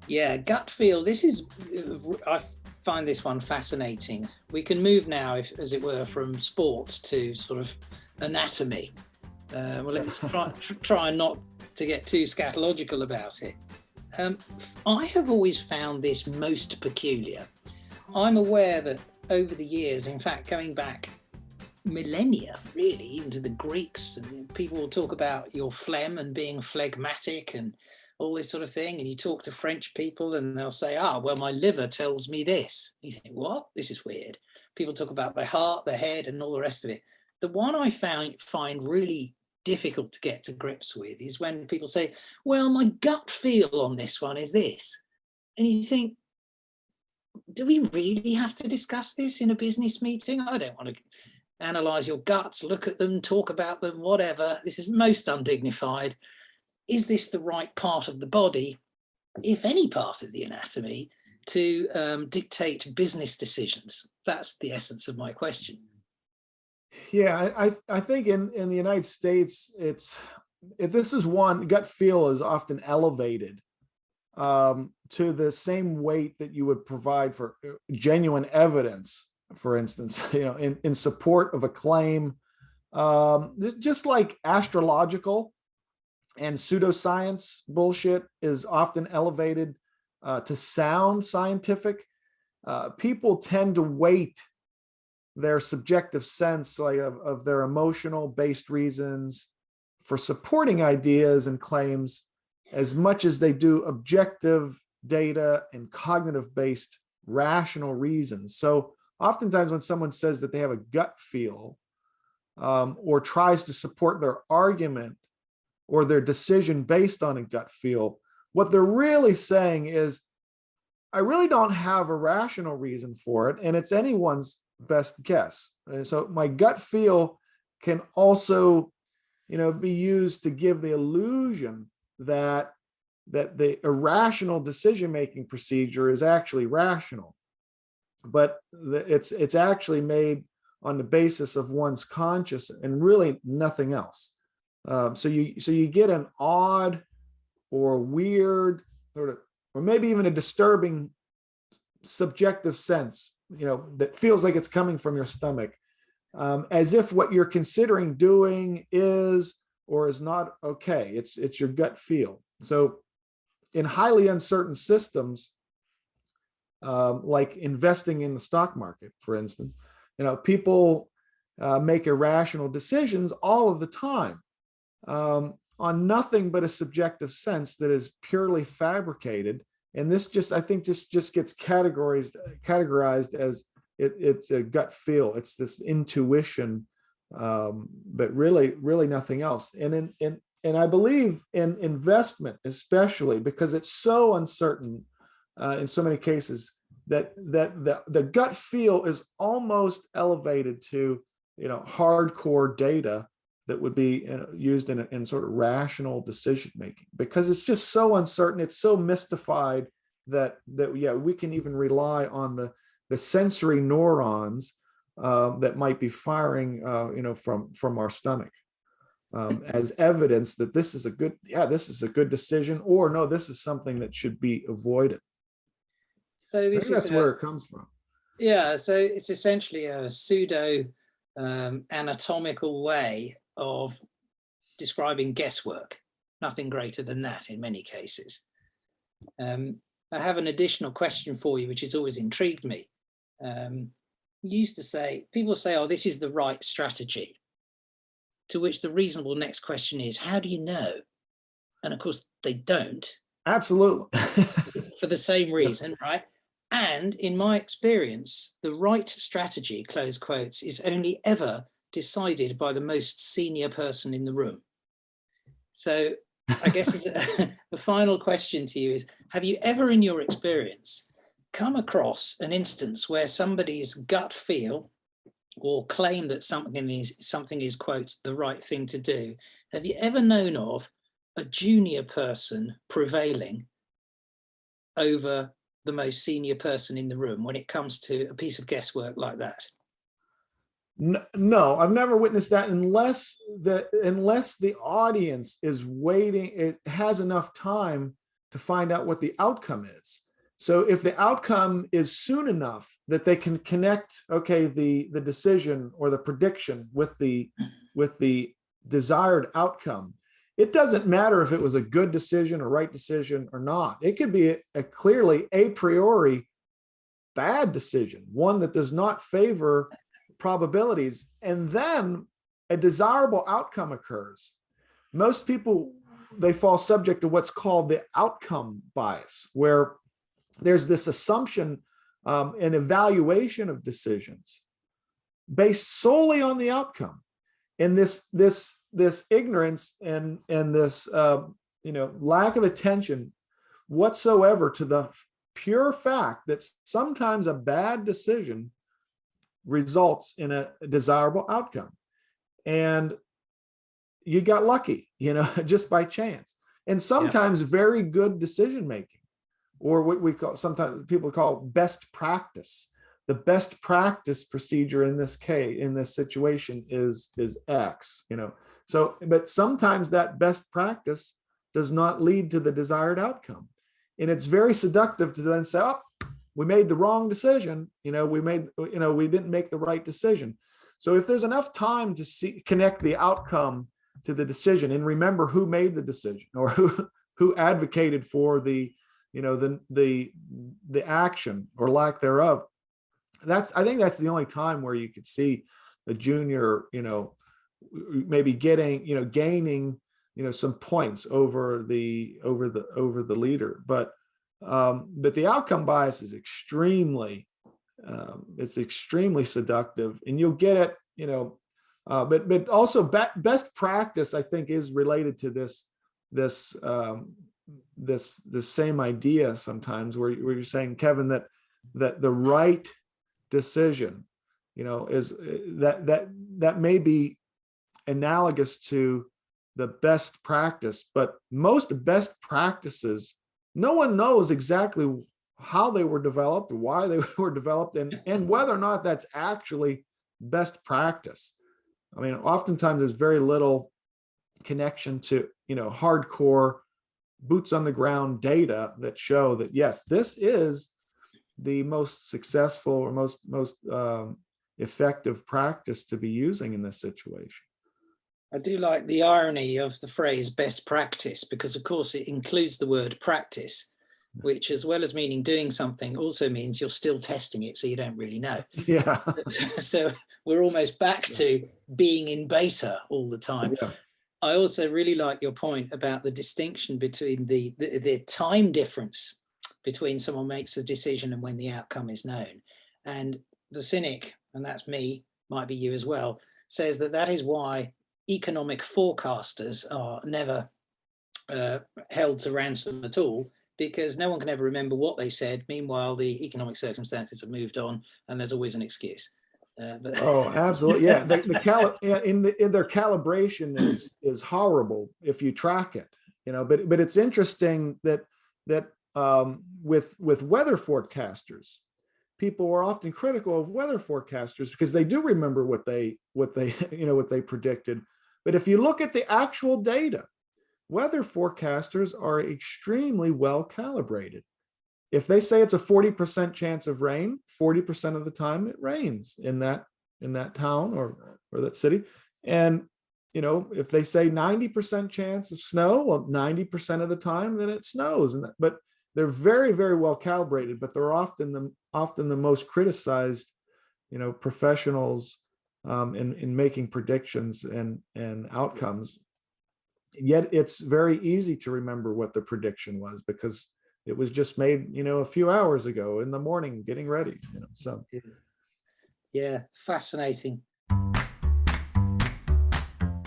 Yeah, gut feel. I find this one fascinating. We can move now, if, as it were, from sports to sort of anatomy. Well, let's try not to get too scatological about it. Um, I have always found this most peculiar. I'm aware that over the years, in fact, going back millennia, really, even to the Greeks, and people will talk about your phlegm and being phlegmatic and all this sort of thing. And you talk to French people and they'll say, well, my liver tells me this. You think, what? This is weird. People talk about their heart, their head, and all the rest of it. The one I find really difficult to get to grips with is when people say, well, my gut feel on this one is this. And you think, do we really have to discuss this in a business meeting? I don't want to analyze your guts, look at them, talk about them, whatever. This is most undignified. Is this the right part of the body, if any part of the anatomy, to dictate business decisions? That's the essence of my question. Yeah, I think in the United States, this is one, gut feel is often elevated to the same weight that you would provide for genuine evidence, for instance, in support of a claim. Just like astrological and pseudoscience bullshit is often elevated to sound scientific. People tend to weight their subjective sense of their emotional based reasons for supporting ideas and claims as much as they do objective data and cognitive based rational reasons. So oftentimes when someone says that they have a gut feel or tries to support their argument or their decision based on a gut feel, what they're really saying is, I really don't have a rational reason for it, and it's anyone's best guess. And so my gut feel can also, be used to give the illusion that the irrational decision-making procedure is actually rational, but it's actually made on the basis of one's conscious and really nothing else. So you get an odd or weird or maybe even a disturbing subjective sense, that feels like it's coming from your stomach, as if what you're considering doing is or is not okay. It's your gut feel. So in highly uncertain systems, like investing in the stock market, for instance, people make irrational decisions all of the time on nothing but a subjective sense that is purely fabricated. And this I think just gets categorized as it's a gut feel. It's this intuition, but really nothing else. And I believe in investment, especially because it's so uncertain in so many cases, that the gut feel is almost elevated to hardcore data that would be used in sort of rational decision making, because it's just so uncertain, it's so mystified that we can even rely on the sensory neurons that might be firing from our stomach as evidence that this is a good decision, or no, this is something that should be avoided. So that's where it comes from. Yeah, so it's essentially a pseudo anatomical way of describing guesswork. Nothing greater than that in many cases. I have an additional question for you, which has always intrigued me. People say, oh, this is the right strategy. To which the reasonable next question is, how do you know? And of course, they don't. Absolutely. For the same reason, right? And in my experience, the right strategy, close quotes, is only ever decided by the most senior person in the room. So I guess the final question to you is, have you ever in your experience come across an instance where somebody's gut feel or claim that something is, quote, the right thing to do? Have you ever known of a junior person prevailing over the most senior person in the room when it comes to a piece of guesswork like that? No, I've never witnessed that unless the audience is waiting, it has enough time to find out what the outcome is. So if the outcome is soon enough that they can connect, okay, the decision or the prediction with the desired outcome, it doesn't matter if it was a good decision or right decision or not. It could be a clearly a priori bad decision, one that does not favor probabilities, and then a desirable outcome occurs. Most people, they fall subject to what's called the outcome bias, where there's this assumption and evaluation of decisions based solely on the outcome. And this ignorance and this lack of attention whatsoever to the pure fact that sometimes a bad decision results in a desirable outcome. And you got lucky, just by chance. And sometimes very good decision making, or what we call, sometimes people call best practice. The best practice procedure in this case, in this situation is X, So, but sometimes that best practice does not lead to the desired outcome. And it's very seductive to then say, oh, we made the wrong decision. We didn't make the right decision. So if there's enough time to connect the outcome to the decision and remember who made the decision or who advocated for the action or lack thereof, I think that's the only time where you could see a junior, maybe gaining, some points over the leader. But the outcome bias is extremely seductive, and you'll get it, but also best practice, I think, is related to this same idea sometimes where you're saying, Kevin, that the right decision, is that may be analogous to the best practice, but most best practices, no one knows exactly how they were developed, why they were developed, and whether or not that's actually best practice. I mean, oftentimes there's very little connection to, hardcore boots on the ground data that show that, yes, this is the most successful or most effective practice to be using in this situation. I do like the irony of the phrase best practice, because of course it includes the word practice, which, as well as meaning doing something, also means you're still testing it, so you don't really know. Yeah. So we're almost back to being in beta all the time. Yeah. I also really like your point about the distinction between the time difference between someone makes a decision and when the outcome is known. And the cynic, and that's me, might be you as well, says that is why economic forecasters are never held to ransom at all, because no one can ever remember what they said. Meanwhile, the economic circumstances have moved on, and there's always an excuse. Oh, absolutely, yeah. In their calibration is horrible if you track it, But it's interesting that with weather forecasters, people are often critical of weather forecasters because they do remember what they predicted. But if you look at the actual data, weather forecasters are extremely well calibrated. If they say it's a 40% chance of rain, 40% of the time it rains in that town or that city. And if they say 90% chance of snow, well, 90% of the time then it snows. But they're very, very well calibrated, but they're often the most criticized, professionals in making predictions and outcomes. Yet it's very easy to remember what the prediction was because it was just made, a few hours ago in the morning, getting ready. So. Yeah, fascinating.